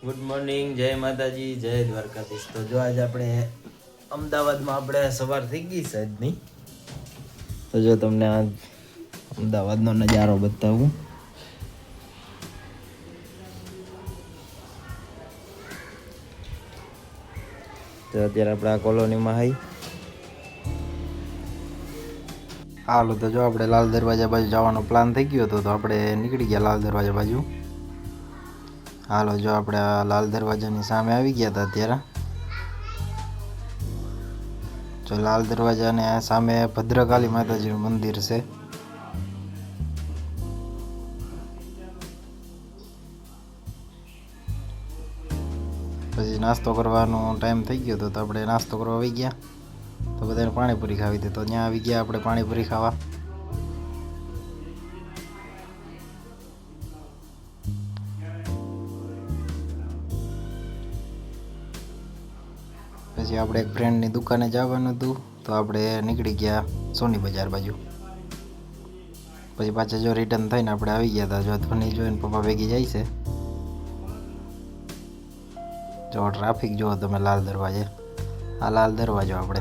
Good morning, જય માતાજી, જય દ્વારકાધીશ. તો જો આજે આપણે અમદાવાદમાં આપણે સવાર થઈ ગઈ છે આજની. તો જો તમને આ અમદાવાદનો નજારો બતાવું. તો અત્યારે આપણે આ કોલોનીમાં હઈ. હાલો, તો જો આપણે લાલ દરવાજા બાજુ જવાનો પ્લાન થઈ ગયો હતો, તો આપણે નીકળી ગયા લાલ દરવાજા બાજુ. હાલો, જો આપણે આ લાલ દરવાજાની સામે આવી ગયા હતા અત્યારે. જો લાલ દરવાજાને સામે ભદ્રકાળી માતાજીનું મંદિર છે. પછી નાસ્તો કરવાનો ટાઈમ થઈ ગયો હતો, તો આપણે નાસ્તો કરવા આવી ગયા. તો બધાને પાણીપુરી ખાવી હતી, તો ત્યાં આવી ગયા આપણે પાણીપુરી ખાવા. પછી આપણે એક ફ્રેન્ડની દુકાને જવાનું હતું, તો આપણે નીકળી ગયા સોની બજાર બાજુ. પછી પાછા જો રિટર્ન થઈને આપણે આવી ગયા હતા. જો ધ્વનિ જોઈને પપ્પા ભેગી જાય છે. જો ટ્રાફિક જુઓ તમે લાલ દરવાજે. આ લાલ દરવાજો આપણે.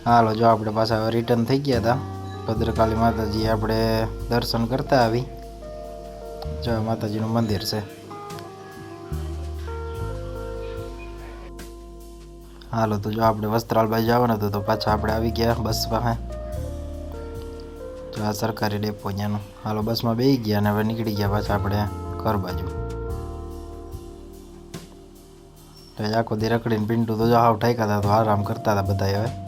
હાલો, જો આપણે પાછા રિટર્ન થઈ ગયા હતા. ભદ્રકાળી માતાજી આપણે દર્શન કરતા આવી. જો માતાજીનું મંદિર છે. હાલો, તો જો આપણે વસ્ત્રાલ બાજુ જવાનું હતું, તો પાછા આપણે આવી ગયા બસ પાસે. જો આ સરકારી ડેપો ત્યાંનું. હાલો, બસમાં બેસી ગયા અને હવે નીકળી ગયા પાછા આપણે ઘર બાજુ. આખો દી રખડીને પિન્ટુ તો જો હાવ ઠાક્યા હતા, તો આરામ કરતા હતા બધા હવે.